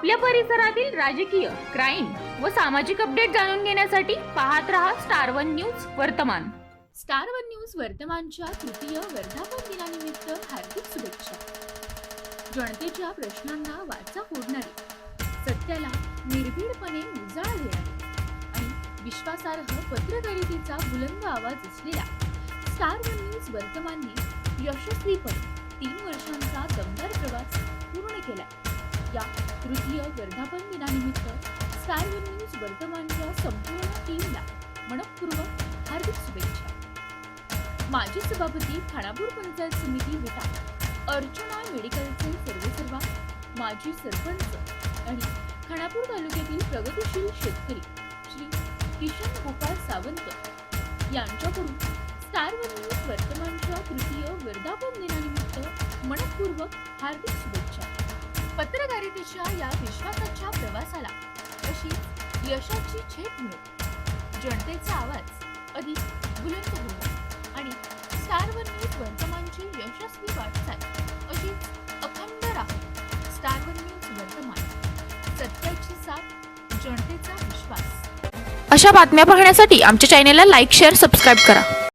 आपल्या परिसरातील राजकीय, क्राईम व सामाजिक अपडेट जाणून घेण्यासाठी पाहत रहा स्टार वन न्यूज वर्तमान। स्टार वन न्यूज वर्तमानच्या तृतीय वर्धापन दिनानिमित्त हार्दिक शुभेच्छा। जनतेच्या प्रश्नांना वाचा फोडणारी, सत्याला निर्भीडपणे उजाळा देणारी आणि विश्वासार्ह पत्रकारितेचा बुलंद आवाज असलेल्या स्टार वन न्यूज वर्तमानने यशस्वीपणे 3 वर्षांचा दमदार प्रवास पूर्ण केला। या तृतीय वर्धापन दिनानिमित्त स्टार वन न्यूज वर्तमानच्या संपूर्ण टीमला मनपूर्वक हार्दिक शुभेच्छा। माजी सभापती खानापूर पंचायत समिती विटा, अर्चना मेडिकलचे सर्वेसर्वा, माजी सरपंच आणि खानापूर तालुक्यातील प्रगतिशील शेतकरी श्री किशन गोपाळ सावंत यांच्याकडून स्टार वन न्यूज वर्तमानच्या तृतीय वर्धापन दिनानिमित्त मनपूर्वक हार्दिक शुभेच्छा। पत्रकारितेच्या या विश्वासाच्या प्रवासाला अशी यशाची झेप मिळो, जनतेचा आवाज अधिक बुलंद होवो आणि स्टार वन न्यूज वर्तमानची यशस्वी वाटचाल अशीच अखंड राहो। स्टार वन न्यूज वर्तमान, सत्याची साथ, जनतेचा विश्वास। अशा बातम्या पाहण्यासाठी आमच्या चॅनेलला लाईक, शेअर, सबस्क्राईब करा।